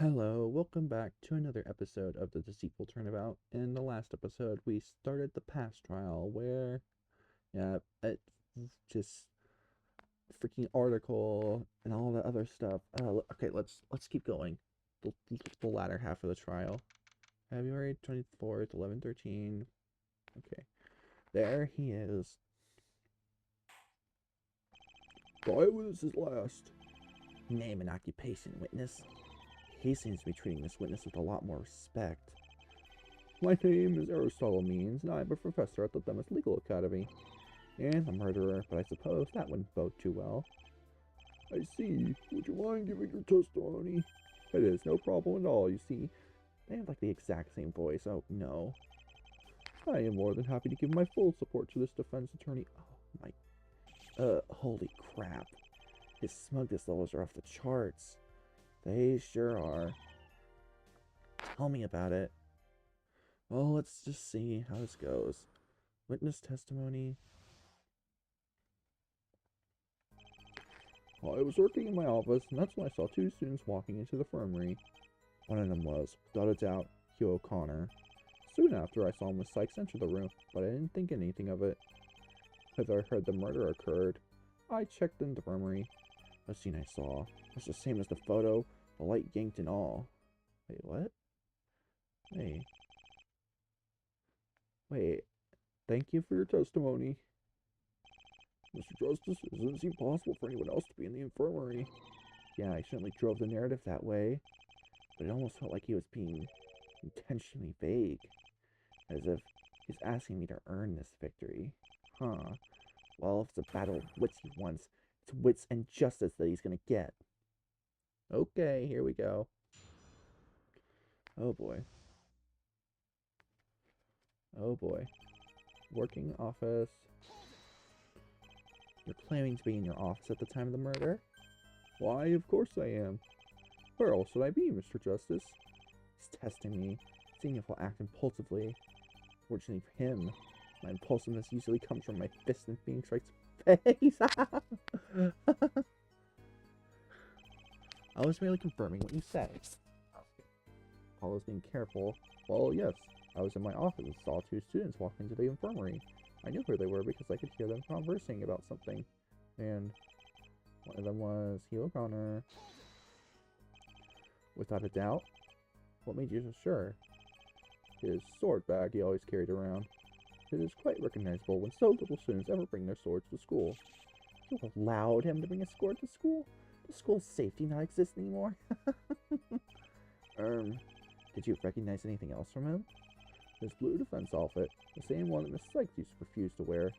Hello, welcome back to another episode of the Deceitful Turnabout. In the last episode, we started the past trial where, yeah, it just freaking article and all the other stuff. Okay, let's keep going. The latter half of the trial, February 24th, 11:13. Okay, there he is. Silence is last. Name and occupation, witness. He seems to be treating this witness with a lot more respect. My name is Aristotle Means, and I'm a professor at the Themis Legal Academy. And a murderer, but I suppose that wouldn't bode too well. I see. Would you mind giving your testimony? It is no problem at all, you see. They have like the exact same voice. Oh, no. I am more than happy to give my full support to this defense attorney. Oh, my. Holy crap. His smugness levels are off the charts. They sure are. Tell me about it. Well, let's just see how this goes. Witness testimony. I was working in my office, and that's when I saw two students walking into the infirmary. One of them was, without a doubt, Hugh O'Connor. Soon after, I saw Miss Sykes enter the room, but I didn't think anything of it. As I heard the murder occurred, I checked in the infirmary. The scene I saw was the same as the photo, the light yanked and all. Wait, what? Wait. Thank you for your testimony. Mr. Justice, it doesn't seem possible for anyone else to be in the infirmary. Yeah, I certainly drove the narrative that way, but it almost felt like he was being intentionally vague, as if he's asking me to earn this victory. Huh. Well, if it's a battle of wits he wants, it's wits and justice that he's gonna get. Okay, here we go. Oh boy. Oh boy. Working office. You're claiming to be in your office at the time of the murder? Why, of course I am. Where else would I be, Mr. Justice? He's testing me, seeing if I'll act impulsively. Fortunately for him, my impulsiveness usually comes from my fist and being strikes face. I was merely confirming what you said. Paul was being careful. Well, yes, I was in my office and saw two students walk into the infirmary. I knew who they were because I could hear them conversing about something. And one of them was Hugh O'Connor. Without a doubt. What made you so sure? His sword bag he always carried around. It is quite recognizable when so little students ever bring their swords to school. You allowed him to bring a sword to school? Does school's safety not exist anymore? Did you recognize anything else from him? His blue defense outfit, the same one that Miss Sykes refused to wear.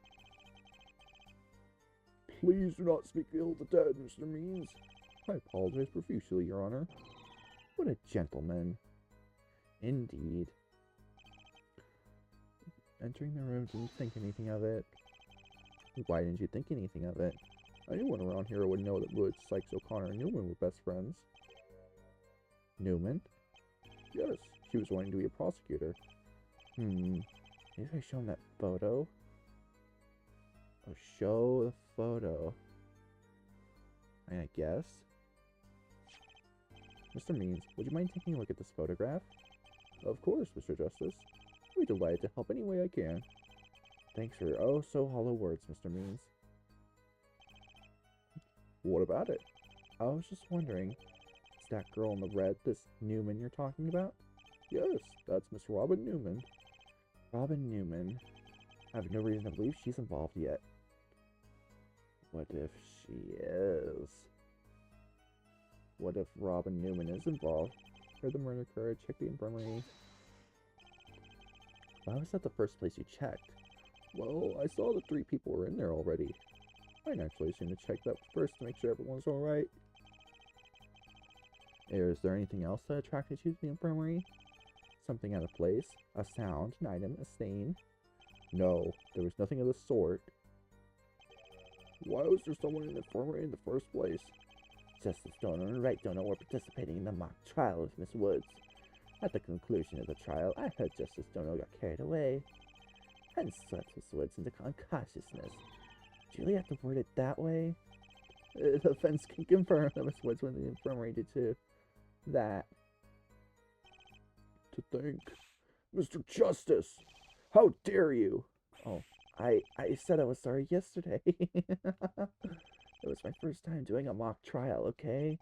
Please do not speak ill of the dead, Mr. Means. I apologize profusely, Your Honor. What a gentleman. Indeed. Entering the room, didn't think anything of it. Why didn't you think anything of it? Anyone around here would know that Woods, Sykes, O'Connor, and Newman were best friends. Newman? Yes, she was wanting to be a prosecutor. Maybe I show him that photo? Oh, show the photo. I guess. Mr. Means, would you mind taking a look at this photograph? Of course, Mr. Justice. I'll be delighted to help any way I can. Thanks for your oh so hollow words, Mr. Means. What about it? I was just wondering, is that girl in the red this Newman you're talking about? Yes, that's Miss Robin Newman. Robin Newman. I have no reason to believe she's involved yet. What if she is? What if Robin Newman is involved? Heard the murder occurred, check the infirmary. Why was that the first place you checked? Well, I saw that 3 people were in there already. I naturally assumed to check that first to make sure everyone's alright. Is there anything else that attracted you to the infirmary? Something out of place? A sound, an item, a stain? No, there was nothing of the sort. Why was there someone in the infirmary in the first place? Justice Dono and Right Dono were participating in the mock trial of Miss Woods. At the conclusion of the trial, I heard Justice Dono got carried away and swept Miss Woods into unconsciousness. Did you really have to word it that way? The defense can confirm that Miss Woods went to the infirmary due to that. to think. Mr. Justice! How dare you! Oh, I said I was sorry yesterday. It was my first time doing a mock trial, okay?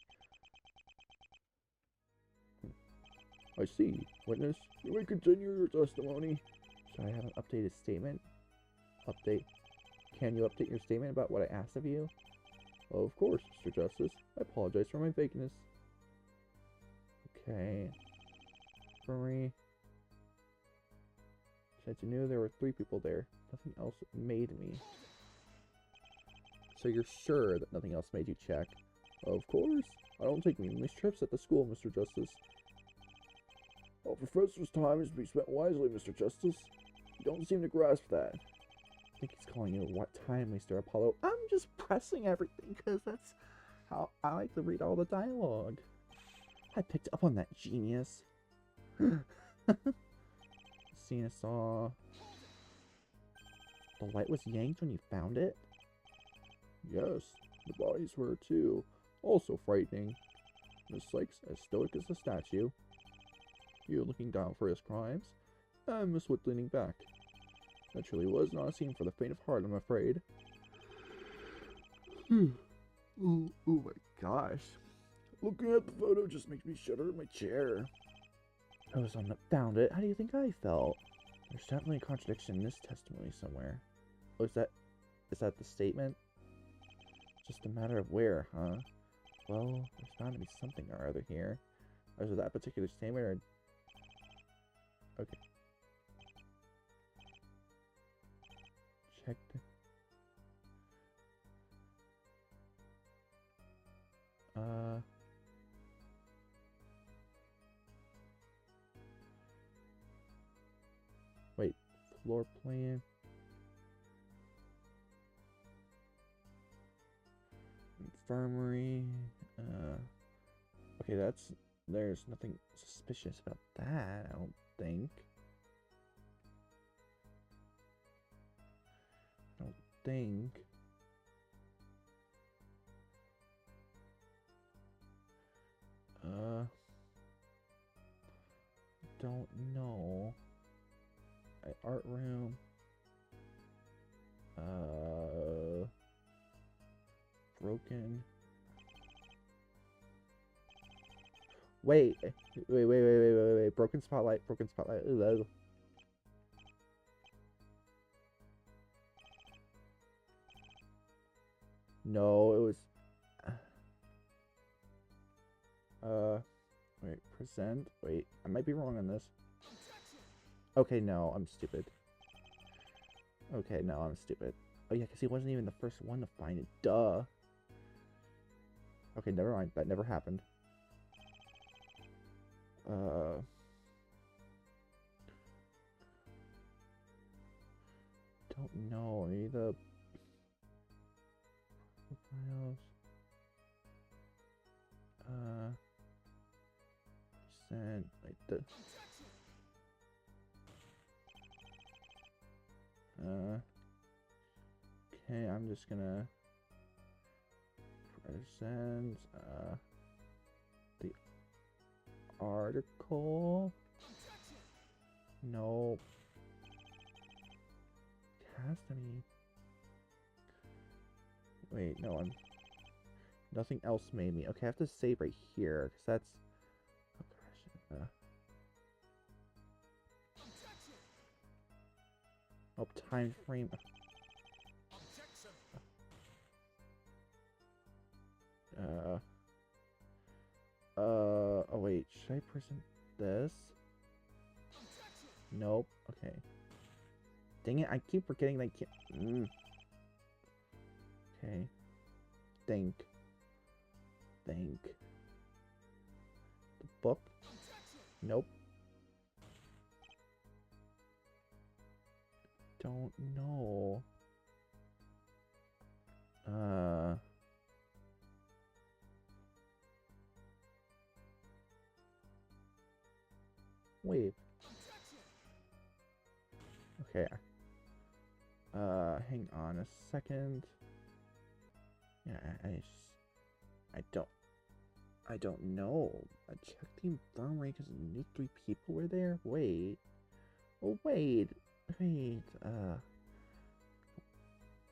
I see. Witness, you may continue your testimony. Should I have an updated statement? Update. Can you update your statement about what I asked of you? Oh, of course, Mr. Justice. I apologize for my vagueness. Okay. Infirmary. Since you knew there were 3 people there, nothing else made me. So you're sure that nothing else made you check? Of course. I don't take meaningless trips at the school, Mr. Justice. Our professor's time is to be spent wisely, Mr. Justice. You don't seem to grasp that. I think he's calling you what time, Mr. Apollo. I'm just pressing everything because that's how I like to read all the dialogue. I picked up on that, genius. Seen a saw. The light was yanked when you found it? Yes, the bodies were too. Also frightening. Miss Sykes as stoic as a statue. You looking down for his crimes, and Miss Wood leaning back. That truly was not a scene for the faint of heart, I'm afraid. Oh my gosh. Looking at the photo just makes me shudder in my chair. I was on that found it. How do you think I felt? There's definitely a contradiction in this testimony somewhere. Oh, is that the statement? Just a matter of where, huh? Well, there's bound to be something or other here. Is it that particular statement or... Okay. Check the... Wait, floor plan. Infirmary. Okay, there's nothing suspicious about that, I don't think. Don't know. Art room. Broken. Wait. Broken spotlight. Ugh. No, it was... Wait, present? Wait, I might be wrong on this. Okay, no, I'm stupid. Okay, no, I'm stupid. Oh yeah, because he wasn't even the first one to find it. Duh. Okay, never mind. That never happened. Don't know. Maybe the profiles. Percent like the. Okay, I'm just gonna present the article. Nope. It has to be. Wait, no, nothing else made me. Okay, I have to save right here because that's. Oh gosh. Oh, time frame. Oh wait, should I present this? Nope. Okay. Dang it, I keep forgetting that I can't. Okay. Think. The book? Nope. Don't know. Wait. Okay. Hang on a second. Yeah, I don't. I don't know. I checked the infirmary because I knew 3 people were there. Wait. Oh, wait. Wait. I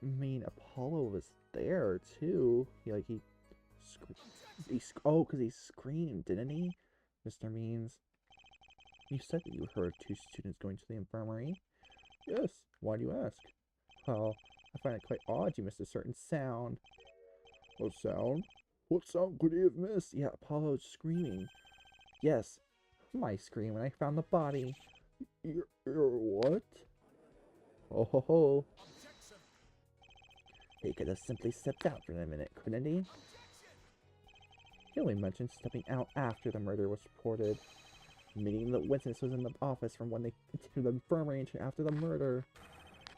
mean, Apollo was there too. Oh, because he screamed, didn't he? Mr. Means. You said that you heard 2 students going to the infirmary. Yes. Why do you ask? Well, I find it quite odd you missed a certain sound. A sound? What sound could he have missed? Yeah, Apollo's screaming. Yes, my scream when I found the body. Your what? Oh ho ho. He could have simply stepped out for a minute, couldn't he? He only mentioned stepping out after the murder was reported. Meaning the witness was in the office from when they entered the infirmary until after the murder.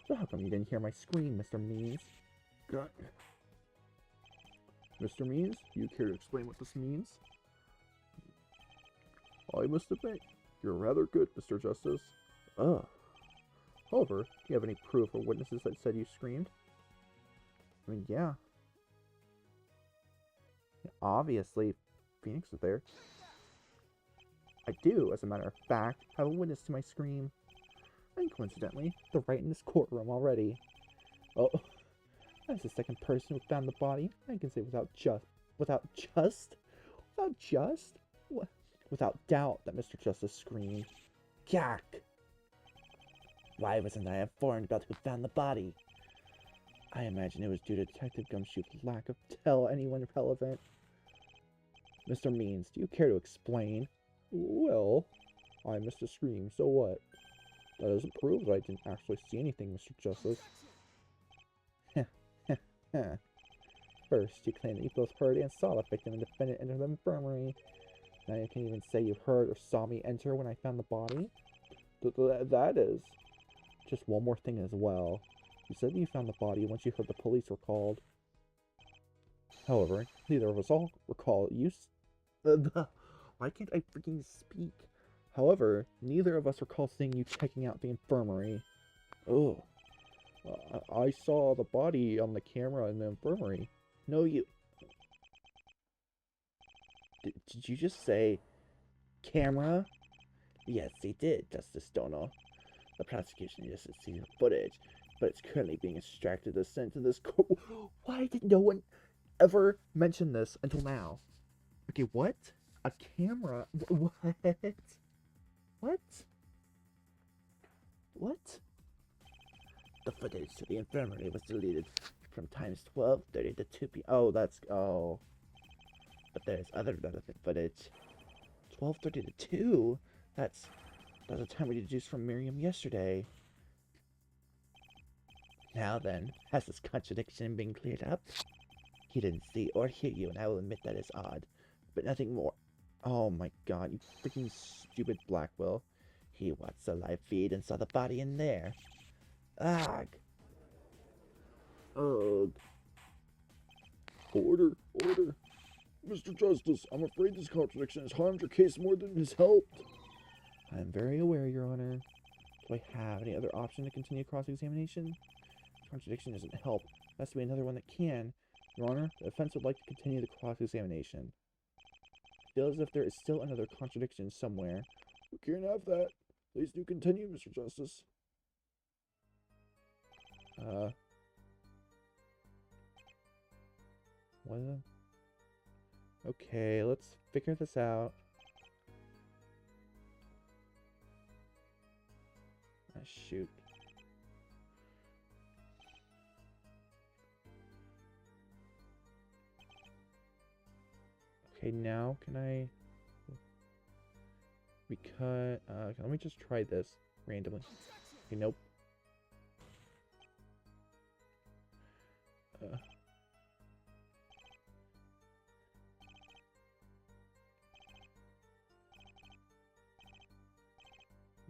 So how come you didn't hear my scream, Mr. Means? God. Mr. Means, do you care to explain what this means? I must admit, you're rather good, Mr. Justice. Ugh. However, do you have any proof or witnesses that said you screamed? I mean, yeah. Obviously, Phoenix was there. I do, as a matter of fact, have a witness to my scream. And coincidentally, they're right in this courtroom already. Oh, that's the second person who found the body. I can say without doubt that Mr. Justice screamed. Gak! Why wasn't I informed about who found the body? I imagine it was due to Detective Gumshoe's lack of tell anyone relevant. Mr. Means, do you care to explain? Well, I missed a scream, so what? That doesn't prove that I didn't actually see anything, Mr. Justice. First, you claim that you both heard and saw the victim and defendant enter the infirmary. Now you can even say you heard or saw me enter when I found the body? That is. Just one more thing as well. You said that you found the body once you heard the police were called. However, neither of us all recall you. Why can't I freaking speak? However, neither of us recall seeing you checking out the infirmary. Oh. I saw the body on the camera in the infirmary. No, you... Did you just say... camera? Yes, he did, Justice Stoner. The prosecution just see the footage, but it's currently being extracted to sent to this court. Why did no one ever mention this until now? Okay, what? A camera? What? What? What? The footage to the infirmary was deleted from times 12:30 to 2 p.m. Oh, that's... oh. But there's other relevant footage. 12:30 to 2? That's the time we deduced from Miriam yesterday. Now then, has this contradiction been cleared up? He didn't see or hear you, and I will admit that is odd. But nothing more. Oh my god, you freaking stupid Blackwell. He watched the live feed and saw the body in there. Ugh. Ugh. Order, order. Mr. Justice, I'm afraid this contradiction has harmed your case more than it has helped. I'm very aware, Your Honor. Do I have any other option to continue cross-examination? Contradiction doesn't help. There has to be another one that can. Your Honor, the defense would like to continue the cross-examination. I feel as if there is still another contradiction somewhere. We can't have that. Please do continue, Mr. Justice. What? Okay, let's figure this out. Ah, shoot. Okay, now can I... Because... let me just try this randomly. Okay, nope.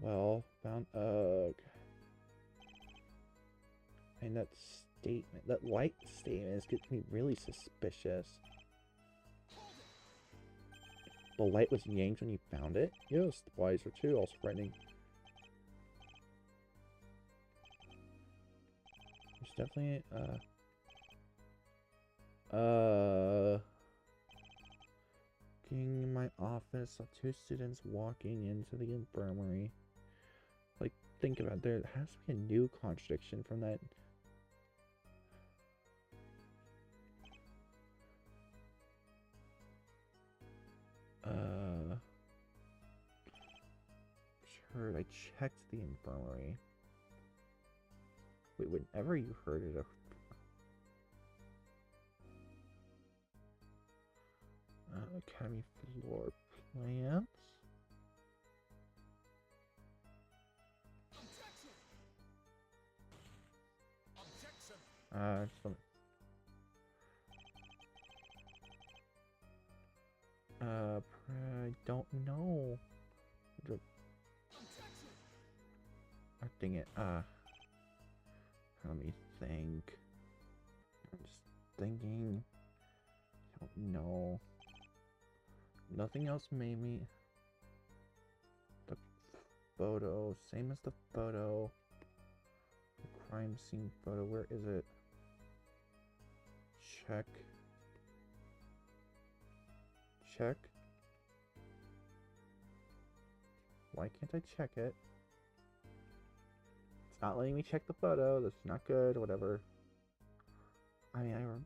Well, found... and that statement, that light statement is getting me really suspicious. The light was yanked when you found it? Yes, the bodies are too, also frightening. There's definitely, Working in my office, saw two students walking into the infirmary. Like, think about it, there has to be a new contradiction from that. Sure, I checked the infirmary. Wait, whenever you heard it, Academy floor plants? Some... I don't know. Dang it. Let me think. I'm just thinking. I don't know. Nothing else made me. The photo, same as the photo. The crime scene photo, where is it? Check. Check. Why can't I check it? It's not letting me check the photo. That's not good. Whatever. I mean,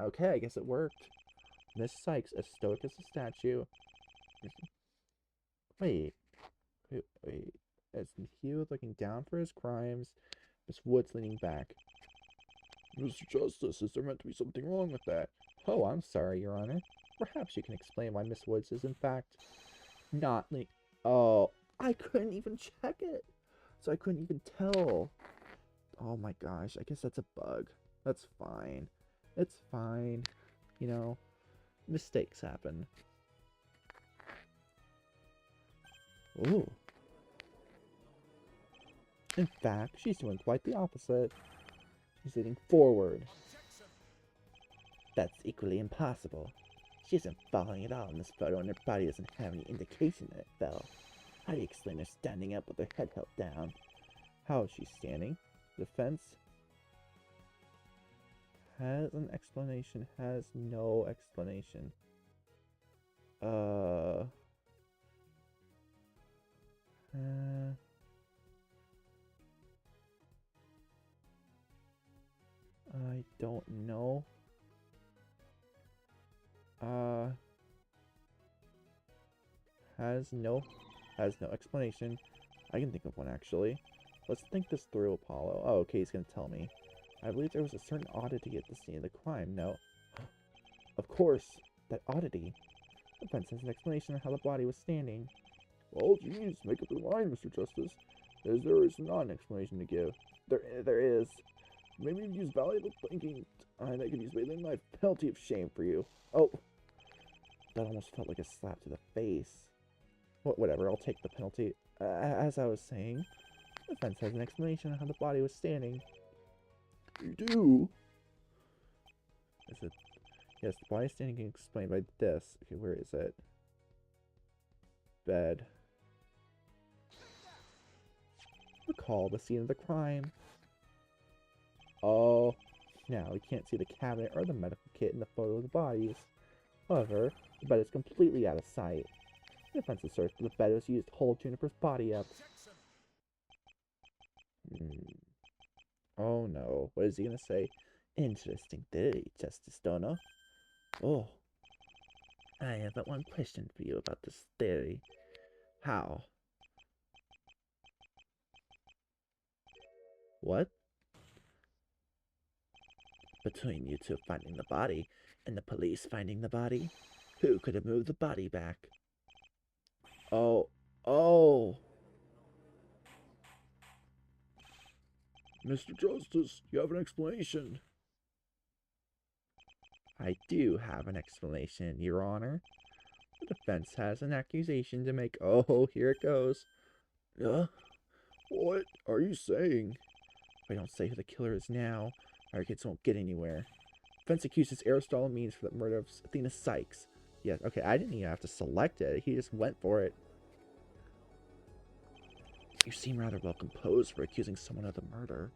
okay, I guess it worked. Miss Sykes, as stoic as a statue. Wait. As Hugh looking down for his crimes, Miss Woods leaning back. Mr. Justice, is there meant to be something wrong with that? Oh, I'm sorry, Your Honor. Perhaps you can explain why Miss Woods is, in fact, not Oh, I couldn't even check it. So I couldn't even tell. Oh my gosh, I guess that's a bug. That's fine. It's fine. You know, mistakes happen. Ooh. In fact, she's doing quite the opposite. She's leaning forward. That's equally impossible. She isn't falling at all in this photo, and her body doesn't have any indication that it fell. How do you explain her standing up with her head held down? How is she standing? The fence has an explanation, has no explanation. I don't know. Has no explanation. I can think of one, actually. Let's think this through, Apollo. Oh, okay, he's gonna tell me. I believe there was a certain oddity at the scene of the crime. No. Of course, that oddity. The fence has an explanation of how the body was standing. Well, geez, make up your mind, Mr. Justice. There is not an explanation to give. There is. Maybe you've used valuable thinking time that could use way than life. Penalty of shame for you. Oh. That almost felt like a slap to the face. Whatever, I'll take the penalty. As I was saying, the fence has an explanation of how the body was standing. You do? Is it? Yes, the body standing can explain by this. Okay, where is it? Bed. Recall the scene of the crime. Oh, now we can't see the cabinet or the medical kit in the photo of the bodies. However, the bed is completely out of sight. The defense asserts that the bed was used to hold Juniper's body up. Oh no, what is he gonna say? Interesting theory, Justice Dono. Oh, I have but one question for you about this theory. How? What? Between you two finding the body and the police finding the body, who could have moved the body back? Oh. Mr. Justice, you have an explanation. I do have an explanation, Your Honor. The defense has an accusation to make. Oh, here it goes. What are you saying? If I don't say who the killer is now, our kids won't get anywhere. Defense accuses Aristotle Means for the murder of Athena Sykes. Yes, okay, I didn't even have to select it. He just went for it. You seem rather well composed for accusing someone of the murder.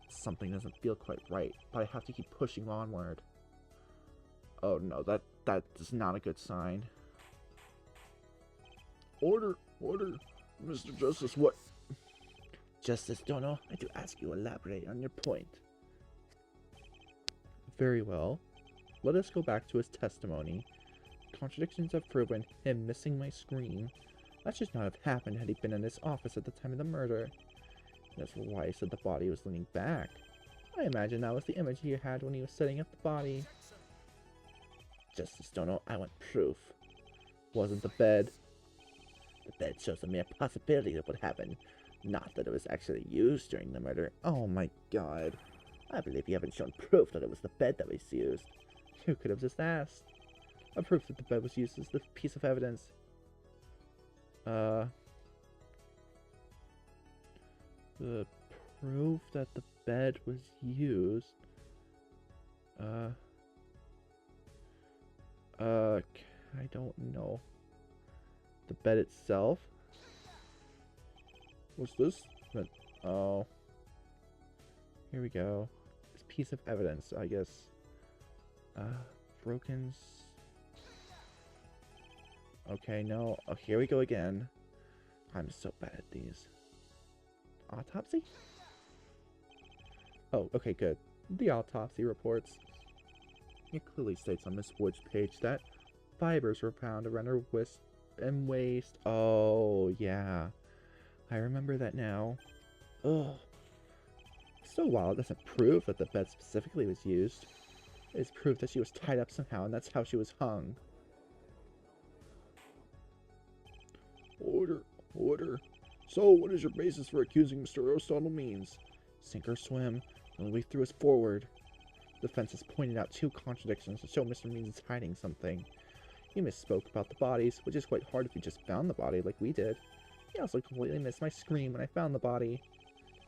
Something doesn't feel quite right, but I have to keep pushing onward. Oh no, that is not a good sign. Order, order, Mr. Justice, what? Justice Dono, I do ask you elaborate on your point. Very well. Let us go back to his testimony. Contradictions have proven him missing my scream. That should not have happened had he been in his office at the time of the murder. That's why he said the body was leaning back. I imagine that was the image he had when he was setting up the body. Justice Dono, I want proof. Wasn't the bed. The bed shows a mere possibility of what happened, not that it was actually used during the murder. Oh my god. I believe you haven't shown proof that it was the bed that was used. You could have just asked. A proof that the bed was used is the piece of evidence. The proof that the bed was used. I don't know. The bed itself? What's this? Oh. Here we go. This piece of evidence, I guess. Broken. Okay, no. Oh, here we go again. I'm so bad at these. Autopsy? Oh, okay, good. The autopsy reports. It clearly states on Miss Wood's page that fibers were found around her wrist and waist. Oh, yeah. I remember that now. Ugh. So while it doesn't prove that the bed specifically was used, it's proof that she was tied up somehow and that's how she was hung. Order, order. So, what is your basis for accusing Mr. Aristotle Means? Sink or swim. The only way through is forward. The defense has pointed out two contradictions to show Mr. Means is hiding something. He misspoke about the bodies, which is quite hard if you just found the body like we did. He also completely missed my scream when I found the body.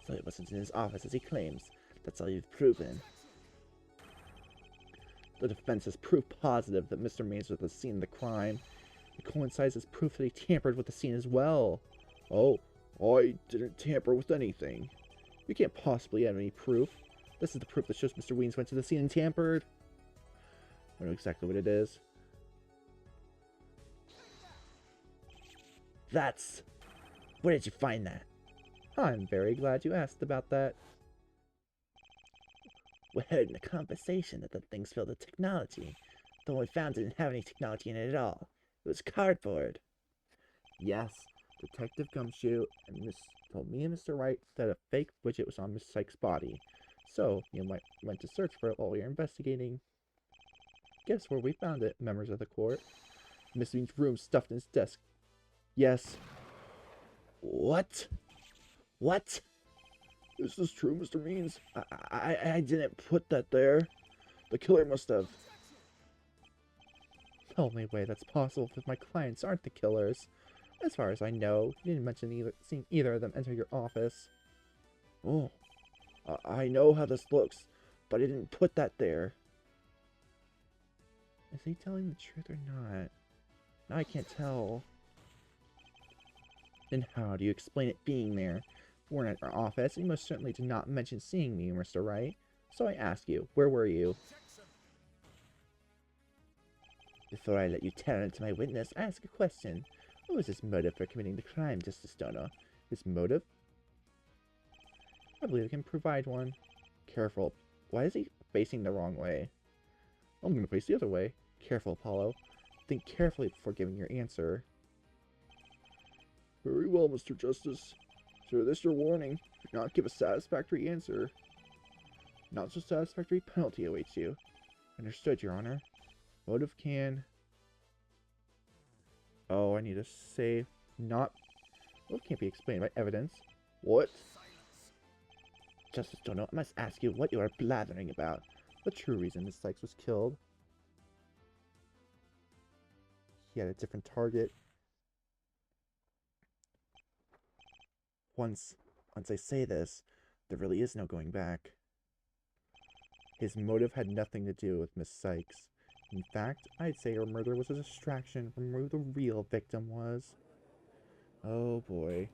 So it wasn't in his office as he claims. That's all you've proven. The defense has proof positive that Mr. Means was at the scene of the crime. It coincides as proof that he tampered with the scene as well. Oh, I didn't tamper with anything. You can't possibly have any proof. This is the proof that shows Mr. Weens went to the scene and tampered. I know exactly what it is. That's... Where did you find that? I'm very glad you asked about that. We heard in the conversation that the thing's filled with technology. The one we found didn't have any technology in it at all. It was cardboard. Yes, Detective Gumshoe and told me and Mr. Wright that a fake widget was on Miss Sykes' body. So, you went to search for it while we were investigating. Guess where we found it, members of the court? Miss Means' room stuffed in his desk. Yes. What? What? Is this true, Mr. Means? I didn't put that there. The killer must have. The only way that's possible if my clients aren't the killers. As far as I know, you didn't mention seeing either of them enter your office. Oh, I know how this looks, but I didn't put that there. Is he telling the truth or not? Now I can't tell. Then how do you explain it being there? We weren't at our office, and you most certainly did not mention seeing me, Mr. Wright. So I ask you, where were you? Before I let you tear into my witness, I ask a question. What was his motive for committing the crime, Justice Dono? His motive? I believe I can provide one. Careful. Why is he facing the wrong way? I'm going to face the other way. Careful, Apollo. Think carefully before giving your answer. Very well, Mr. Justice. Sir, this your warning. Do not give a satisfactory answer. Not so satisfactory penalty awaits you. Understood, Your Honor. Motive can... Oh, I need to say... Not... Motive can't be explained by evidence. What? Justice Dono, I must ask you what you are blathering about. The true reason Miss Sykes was killed. He had a different target. Once I say this, there really is no going back. His motive had nothing to do with Miss Sykes. In fact, I'd say her murder was a distraction from who the real victim was. Oh boy.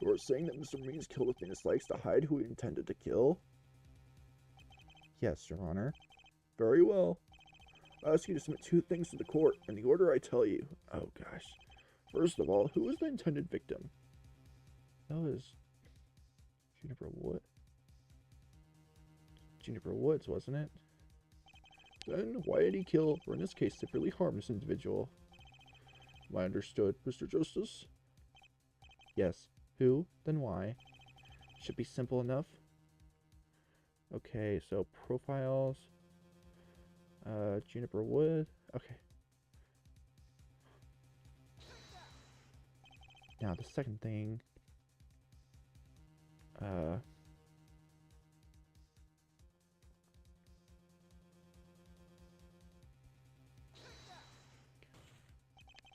You're saying that Mr. Means killed Miss Sykes to hide who he intended to kill? Yes, Your Honor. Very well. I ask you to submit 2 things to the court in the order I tell you. Oh, gosh. First of all, who was the intended victim? That was Juniper Woods, wasn't it? Then, why did he kill, or in this case, severely harm this individual? Am I understood, Mr. Justice? Yes. Who? Then why? Should be simple enough. Okay, so profiles. Juniper Wood. Okay. Now the second thing.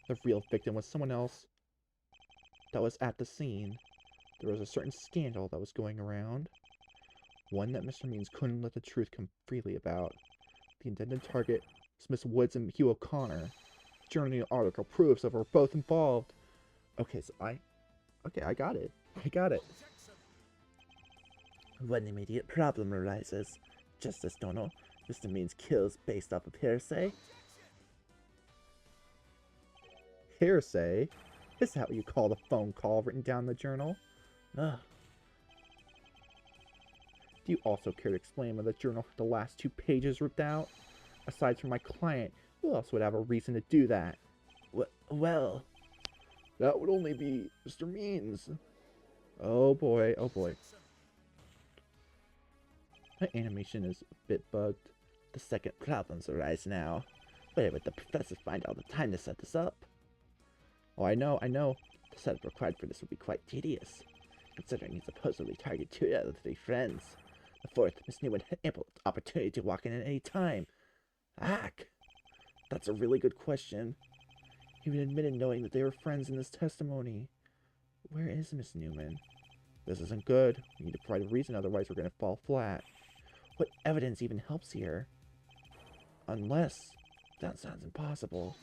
The real victim was someone else that was at the scene. There was a certain scandal that was going around. One that Mr. Means couldn't let the truth come freely about. The intended target was Miss Woods and Hugh O'Connor. Journal article proves that we're both involved. Okay, so I got it. I got it. When an immediate problem arises, Justice Dono, Mr. Means kills based off of hearsay. Hearsay? Is that what you call the phone call written down in the journal? Ugh. Do you also care to explain why the journal had the last 2 pages ripped out? Aside from my client, who else would have a reason to do that? Well... That would only be Mr. Means. Oh boy, oh boy. My animation is a bit bugged. The second problems arise now. Where would the professor find all the time to set this up? Oh, I know. The setup required for this would be quite tedious, considering he supposedly targeted 2 out of the 3 friends. The 4th, Miss Newman had ample opportunity to walk in at any time. Ack! That's a really good question. He even admitted knowing that they were friends in this testimony. Where is Miss Newman? This isn't good. We need to provide a reason, otherwise we're going to fall flat. What evidence even helps here? Unless... That sounds impossible.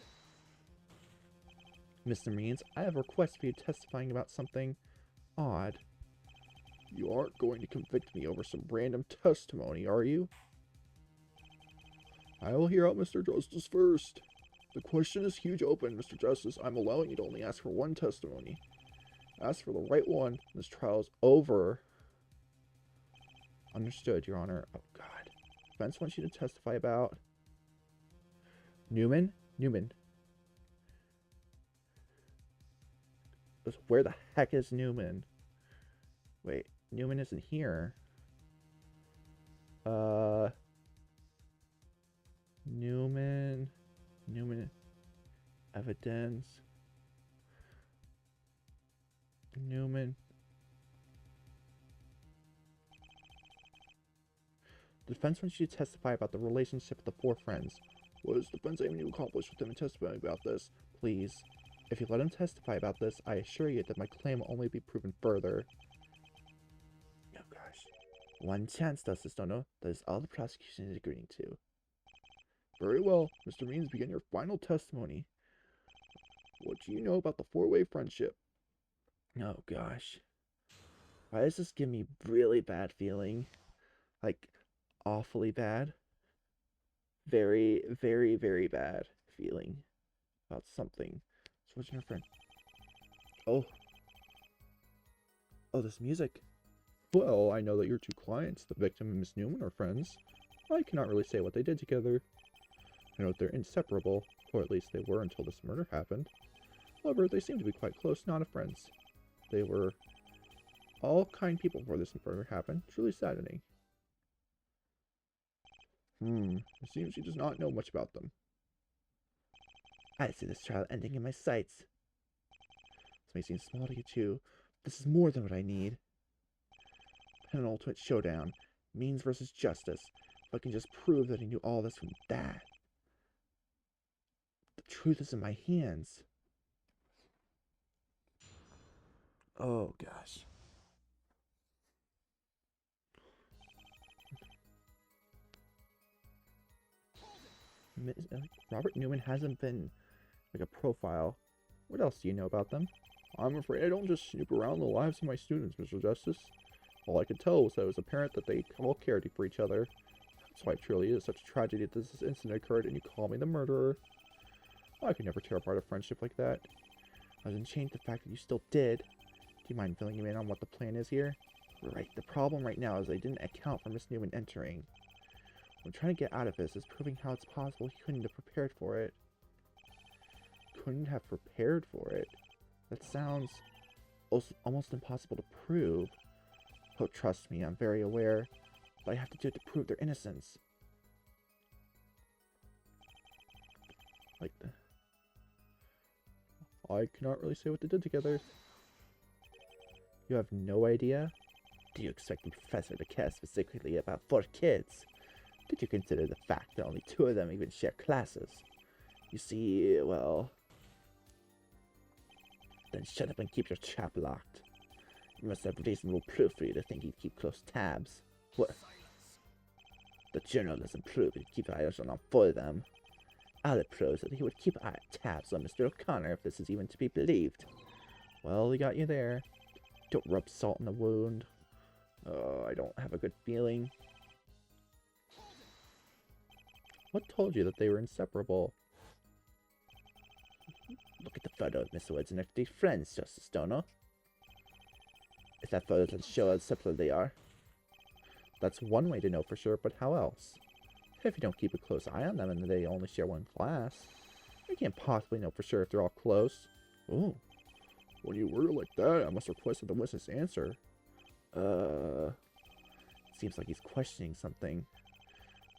Mr. Means, I have a request for you testifying about something odd. You aren't going to convict me over some random testimony, are you? I will hear out Mr. Justice first. The question is huge open, Mr. Justice. I'm allowing you to only ask for 1 testimony. Ask for the right one. This trial is over. Understood, Your Honor. Oh, God. Defense wants you to testify about... Newman? Where the heck is Newman? Wait, Newman isn't here. Newman, evidence, Newman. The defense wants you to testify about the relationship of the 4 friends. What is the defense aiming to accomplish with him testifying about this? Please. If you let him testify about this, I assure you that my claim will only be proven further. Oh gosh. 1 chance, Justice Dono. That is all the prosecution is agreeing to. Very well. Mr. Means, begin your final testimony. What do you know about the 4-way friendship? Oh gosh. Why does this give me really bad feeling? Like, awfully bad. Very, very, very bad feeling about something. Switching her friend. Oh, this music. Well, I know that your 2 clients, the victim and Miss Newman, are friends. I cannot really say what they did together. I know that they're inseparable, or at least they were until this murder happened. However, they seem to be quite close, not of friends. They were all kind people before this murder happened. Truly saddening. It seems she does not know much about them. I see this trial ending in my sights. This may seem small to you too. This is more than what I need. An ultimate showdown. Means versus justice. If I can just prove that I knew all this from that. The truth is in my hands. Oh gosh. Robert Newman hasn't been like a profile. What else do you know about them? I'm afraid I don't just snoop around the lives of my students, Mr. Justice. All I could tell was that it was apparent that they all cared for each other. That's why it truly is such a tragedy that this incident occurred and you call me the murderer. I could never tear apart a friendship like that. I was enchanted with the fact that you still did. Do you mind filling me in on what the plan is here? Right, the problem right now is I didn't account for Miss Newman entering. What I'm trying to get out of this is proving how it's possible he couldn't have prepared for it. Couldn't have prepared for it? That sounds almost impossible to prove. Oh, trust me, I'm very aware. But I have to do it to prove their innocence. Like the... I cannot really say what they did together. You have no idea? Do you expect the professor to care specifically about 4 kids? Did you consider the fact that only 2 of them even share classes? You see, well... Then shut up and keep your trap locked. You must have reasonable proof for you to think he'd keep close tabs. What? The journal doesn't prove he'd keep eyes on all 4 of them. All it proves that he would keep tabs on Mr. O'Connor if this is even to be believed. Well, he got you there. Don't rub salt in the wound. Oh, I don't have a good feeling. What told you that they were inseparable? Look at the photo of Miss Woods and her 3 friends, Justice Stoner. If that photo doesn't show how separate they are. That's one way to know for sure, but how else? If you don't keep a close eye on them and they only share 1 class, you can't possibly know for sure if they're all close. Oh, when you word it like that, I must request that the witness answer. Seems like he's questioning something.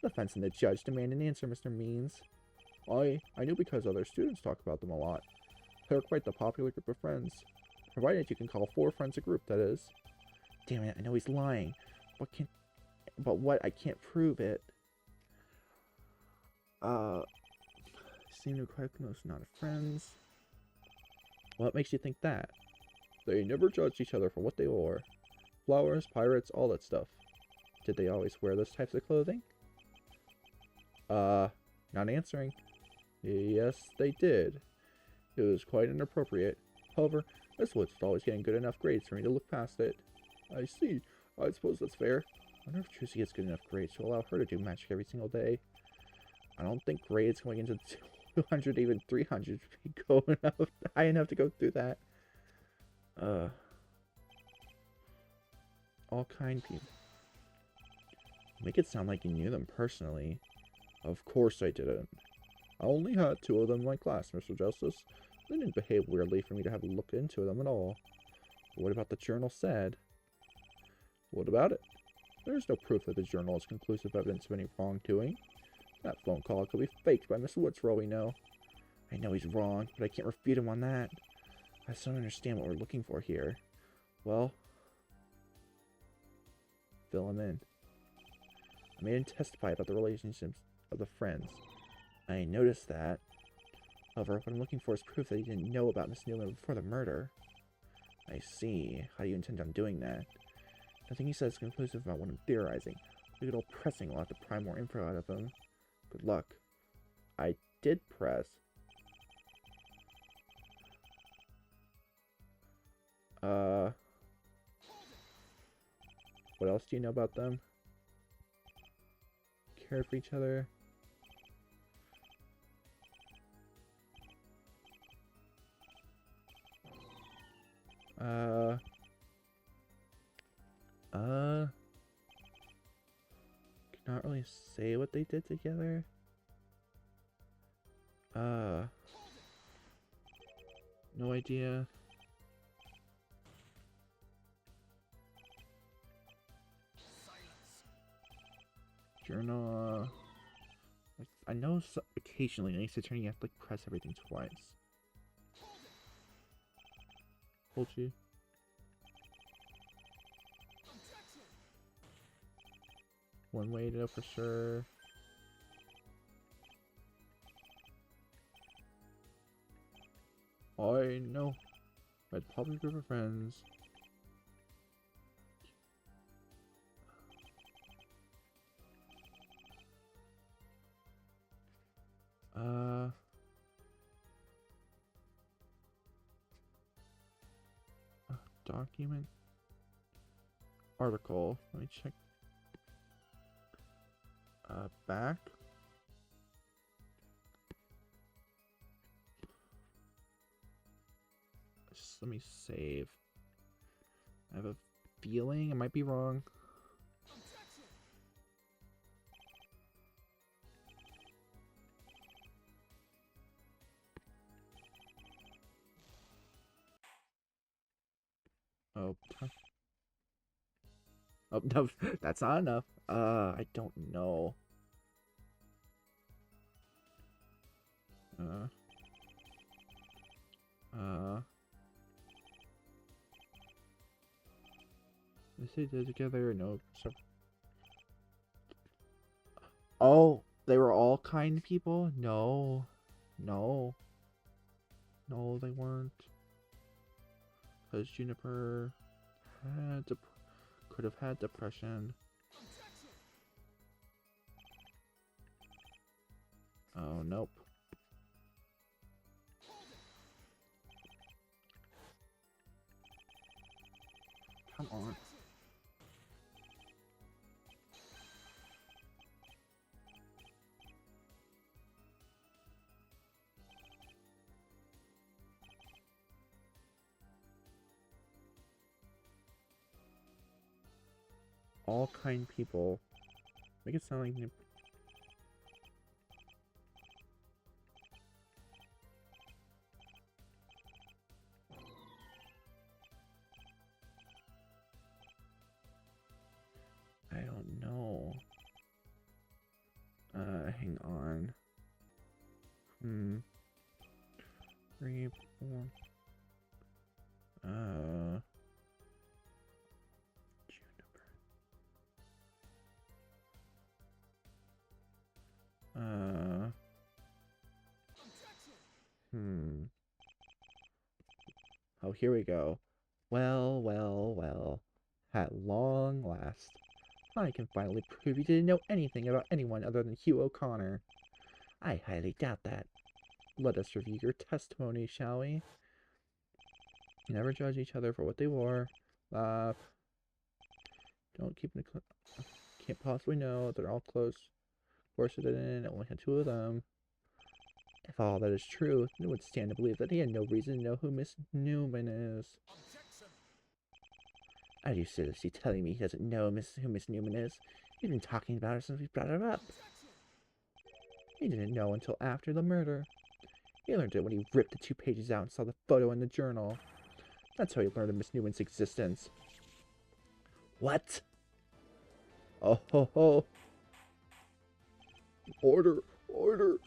The defense and the judge demand an answer, Mr. Means. I knew because other students talk about them a lot. They're quite the popular group of friends. Provided you can call 4 friends a group, that is. Damn it, I know he's lying. But I can't prove it. Seem to quite close, not friends. What makes you think that? They never judged each other for what they wore. Flowers, pirates, all that stuff. Did they always wear those types of clothing? Not answering. Yes, they did. It was quite inappropriate. However, Miss Woods was always getting good enough grades for me to look past it. I see. I suppose that's fair. I wonder if Trucy gets good enough grades to allow her to do magic every single day. I don't think grades going into 200, even 300 would be going up high enough to go through that. All kind people. Make it sound like you knew them personally. Of course I didn't. I only had 2 of them in my class, Mr. Justice. They didn't behave weirdly for me to have a look into them at all. But what about the journal said? What about it? There's no proof that the journal is conclusive evidence of any wrongdoing. That phone call could be faked by Miss Woods for all we know. I know he's wrong, but I can't refute him on that. I just don't understand what we're looking for here. Well, fill him in. I made him testify about the relationships of the friends. I noticed that. However, what I'm looking for is proof that he didn't know about Miss Newman before the murder. I see. How do you intend on doing that? Nothing he says is conclusive about what I'm theorizing. We get all pressing, we'll have to pry more info out of him. Good luck. I did press. What else do you know about them? Care for each other. Cannot really say what they did together. No idea. Journal, I know occasionally an ace attorney you have to like press everything twice. Hold you. One way to know for sure. I know. Red public group of friends. Document. Article. Let me check. Back. Just let me save. I have a feeling I might be wrong. Oh. Oh, no, that's not enough. I don't know. They say they're together. No. So. Oh, they were all kind people? No. No. No, they weren't. Because Juniper could have had depression. Oh, nope. Come on. All kind people. Make it sound like... I don't know. Hang on. 3, 4. Oh, here we go. Well, well, well. At long last, I can finally prove you didn't know anything about anyone other than Hugh O'Connor. I highly doubt that. Let us review your testimony, shall we? Never judge each other for what they wore. Laugh. Don't keep it. Can't possibly know. They're all close. Of course it didn't. Only had 2 of them. If all that is true, no one would stand to believe that he had no reason to know who Miss Newman is. Are you seriously telling me he doesn't know who Miss Newman is? He's been talking about her since we brought her up. He didn't know until after the murder. He learned it when he ripped the 2 pages out and saw the photo in the journal. That's how he learned of Miss Newman's existence. What? Oh ho ho. Order, order.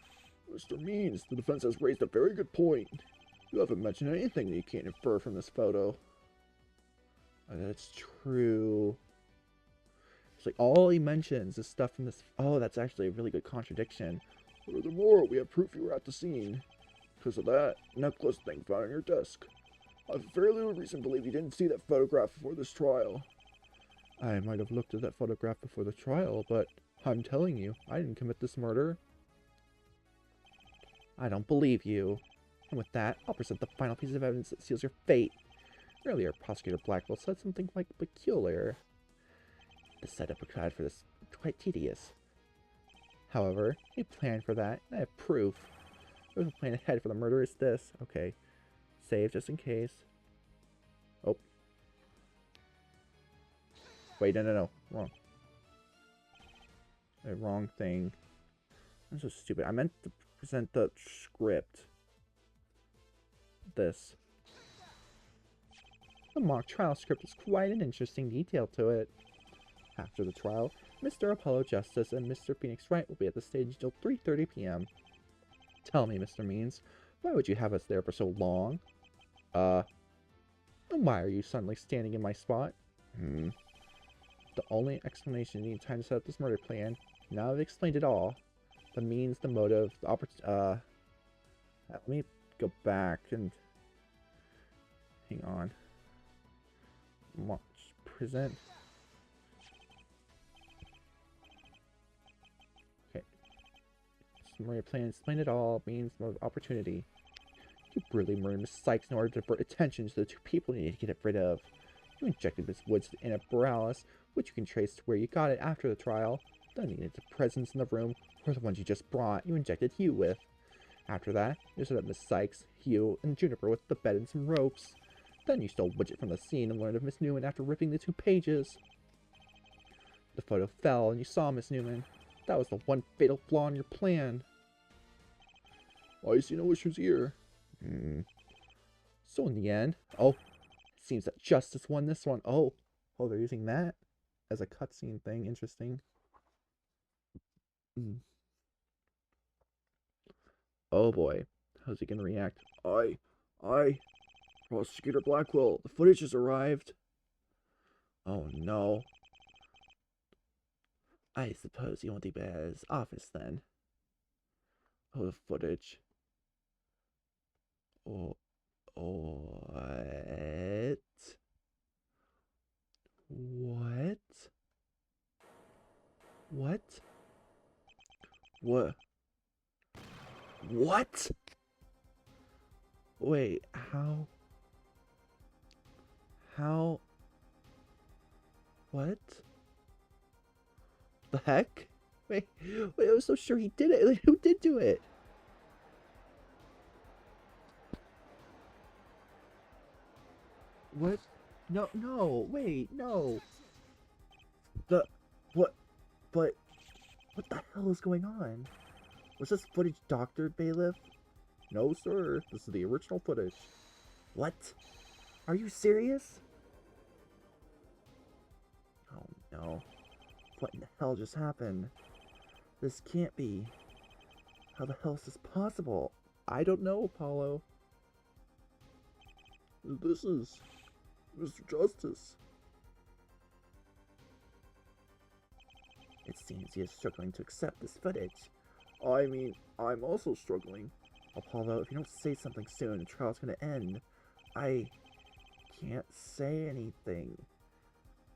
Mr. Means, the defense has raised a very good point. You haven't mentioned anything that you can't infer from this photo. That's true. It's like all he mentions is stuff from this. Oh, that's actually a really good contradiction. Furthermore, we have proof you were at the scene. Because of that necklace thing found on your desk. I have very little reason to believe you didn't see that photograph before this trial. I might have looked at that photograph before the trial, but I'm telling you, I didn't commit this murder. I don't believe you. And with that, I'll present the final piece of evidence that seals your fate. Earlier, Prosecutor Blackwell said something quite peculiar. The setup required for this is quite tedious. However, he planned for that, and I have proof. The plan ahead for the murder is this. Okay. Save just in case. Oh. Wait, no. Wrong. The wrong thing. I'm so stupid. I meant to present the script. This. The mock trial script has quite an interesting detail to it. After the trial, Mr. Apollo Justice and Mr. Phoenix Wright will be at the stage until 3:30 p.m. Tell me, Mr. Means, why would you have us there for so long? And why are you suddenly standing in my spot? The only explanation you need time to set up this murder plan. Now I've explained it all. The means, the motive, the opportunity. Let me go back and... Hang on. Watch. Present. Okay. Murder plan, explain it all, means, motive, opportunity. You brutally murdered Miss Sykes in order to divert attention to the 2 people you need to get rid of. You injected Miss Woods in a paralysis, which you can trace to where you got it after the trial. The needed presents in the room were the ones you just brought you injected Hugh with. After that, you set up Miss Sykes, Hugh, and Juniper with the bed and some ropes. Then you stole Widget from the scene and learned of Miss Newman after ripping the 2 pages. The photo fell and you saw Miss Newman. That was the one fatal flaw in your plan. I see no issues here. So in the end, it seems that justice won this one. Oh, they're using that as a cutscene thing. Interesting. Oh boy, how's he gonna react? Prosecutor Blackwell, the footage has arrived. Oh no. I suppose you won't be at his office then. Oh, the footage. Oh, what? What? What? What? What? Wait, how? How? What? The heck? Wait, I was so sure he did it. Like, who did do it? What? No, wait, no. What? But, what the hell is going on? Was this footage doctored, Bailiff? No, sir. This is the original footage. What? Are you serious? Oh, no. What in the hell just happened? This can't be. How the hell is this possible? I don't know, Apollo. This is Mr. Justice. It seems he is struggling to accept this footage. I mean, I'm also struggling. Apollo, if you don't say something soon, the trial's gonna end. I can't say anything.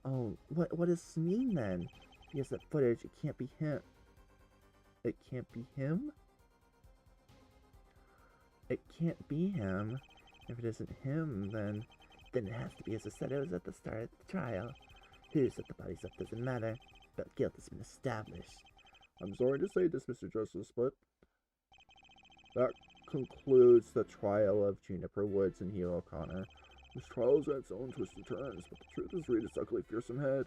Oh, what does this mean then? If he has that footage, it can't be him. It can't be him? It can't be him. If it isn't him, then it has to be, as I said, it was at the start of the trial. Who set the bodies up doesn't matter, but guilt has been established. I'm sorry to say this, Mr. Justice, but that concludes the trial of Juniper Woods and Hugh O'Connor. This trial has had its own twists and turns, but the truth is Rita's ugly, fearsome head.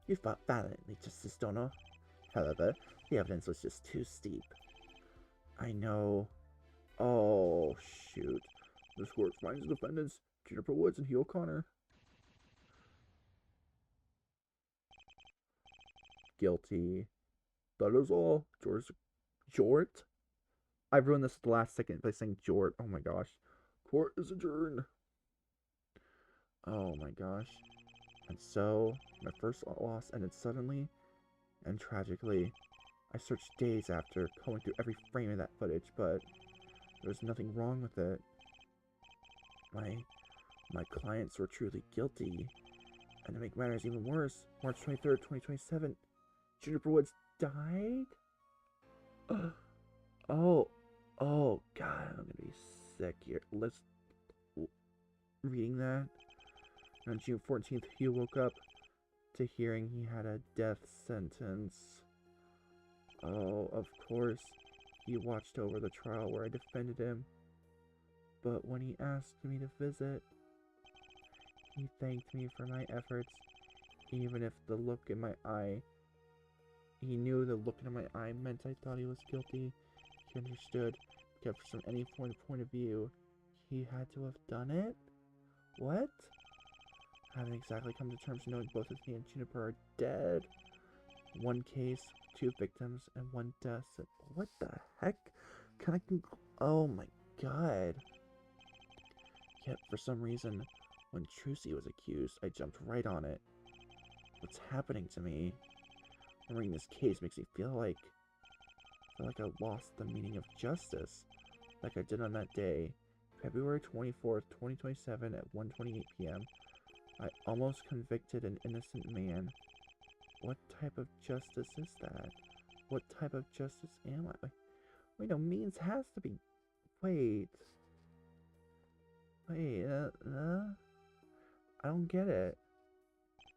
You fought valiantly, Justice Dono. However, the evidence was just too steep. I know. Oh, shoot. This court finds the defendants, Juniper Woods and Hugh O'Connor. Guilty. That is all. Jort? I ruined this at the last second by saying Jort. Oh my gosh. Court is adjourned. Oh my gosh. And so, my first loss ended suddenly and tragically. I searched days after, going through every frame of that footage, but there was nothing wrong with it. My clients were truly guilty. And to make matters even worse, March 23rd, 2027, Juniper Woods died? Oh, God, I'm gonna be sick here. Reading that. On June 14th, Hugh woke up to hearing he had a death sentence. Oh, of course, he watched over the trial where I defended him. But when he asked me to visit, he thanked me for my efforts, even if the look in my eye, he knew the look in my eye meant I thought he was guilty. He understood, because from any point of view, he had to have done it? What? I haven't exactly come to terms knowing both of me and Juniper are dead. One case, 2 victims, and 1 death. What the heck? Oh my god. Yet, for some reason, when Trucy was accused, I jumped right on it. What's happening to me? Remembering this case makes me feel like I lost the meaning of justice, like I did on that day, February 24th, 2027 at 1:28 p.m. I almost convicted an innocent man. What type of justice is that? What type of justice am I? Wait, no, means has to be. Wait, I don't get it.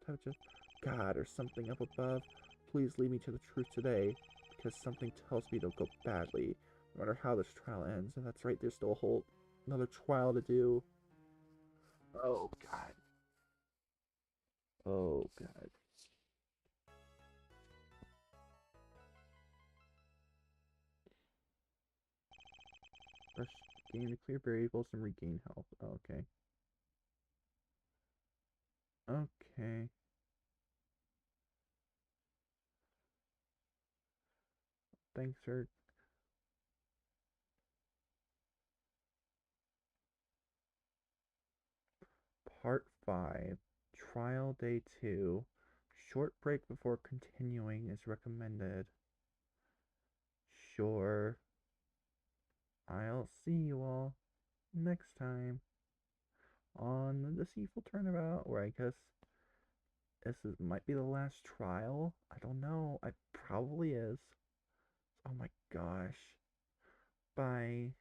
Type of God or something up above. please lead me to the truth today, because something tells me it'll go badly, no matter how this trial ends. And that's right, there's still another trial to do. Oh, God. Oh, God. Brush, gain the clear variables and regain health. Oh, okay. Okay. Thanks for... Part 5. Trial Day 2. Short break before continuing is recommended. Sure. I'll see you all next time on the Deceitful Turnabout, where I guess might be the last trial. I don't know. It probably is. Oh my gosh. Bye.